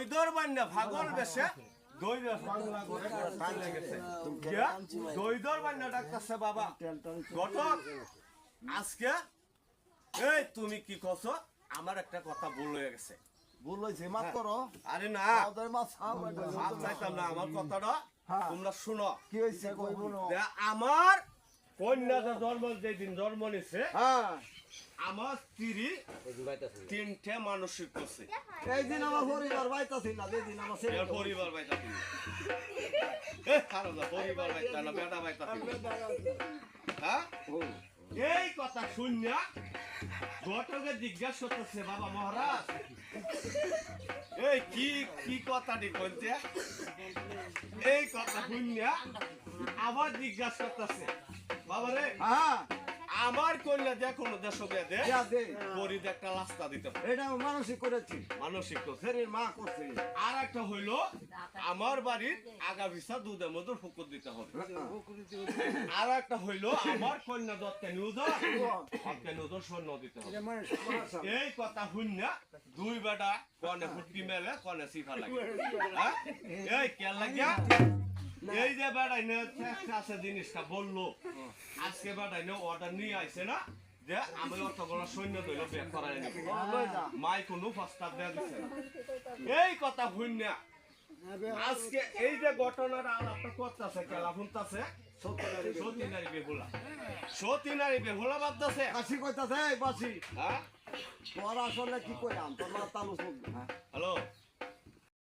দইদর বান্না ভাগল বেশে দইদর বাংলা করে টান লেগেছে দইদর বান্না ডাকতেছে বাবা ঘটক আজকে এই তুমি কি কছো আমার একটা কথা ভুল হয়ে গেছে ভুল হয়েছে মাফ করো আরে না মাফ চাইতাম না আমার কথাটা তোমরা শুনো কি হয়েছে কইব না আমার কন্যাটা জন্ম যেদিন জন্ম নিছে আমার স্ত্রী তিনটে মানসিক করছে এই দিন আমার পরিবার বাইতাছি না যেদিন আমার ছেলে পরিবার বাইতাছি পরিবার বাইতা না বেটা বাইতাছি হ্যাঁ এই কথা শুনিয়া ঘটকে জিজ্ঞাসা করতেছে বাবা মহারাজ এই কি কথাটি কইতে এই কথা শুনিয়া আবার জিজ্ঞাসা করতেছে বাবা রে আমার কন্যা যে কোনো দেশকে দে পরিদ একটা রাস্তা দিতে এটা মানসিক করেছি মানসিক করছে মা করছে আর একটা হইলো আমার বাড়ির আগা ভিসা দুধের মধ্যে ফুকুর দিতে হবে আর একটা হইলো আমার কন্যা দত্তে নিউদর স্বর্ণ দিতে হবে এই কথা শুনিয়া দুই বেটা কনে ফুটকি মেলে কনে সিফা লাগে এই কেন লাগিয়া এই যে বেড়াই আছে জিনিসটা বললো আজকে বেড়াই অর্ডার নিয়ে আইছে না যে আমি অতগুলো সৈন্য দইল বের করাই মাই কোনো প্রস্তাব দেওয়া দিচ্ছে না এই কথা শুনিয়া আজকে এই যে ঘটনাটা আলাপটা করতেছে খেলা শুনতেছে সতীনারী বেহুলা বাদছে কাশি কইতাছে বাসি হ্যাঁ তোর আসলে কি কইলাম তোর মাথা লুস হ্যালো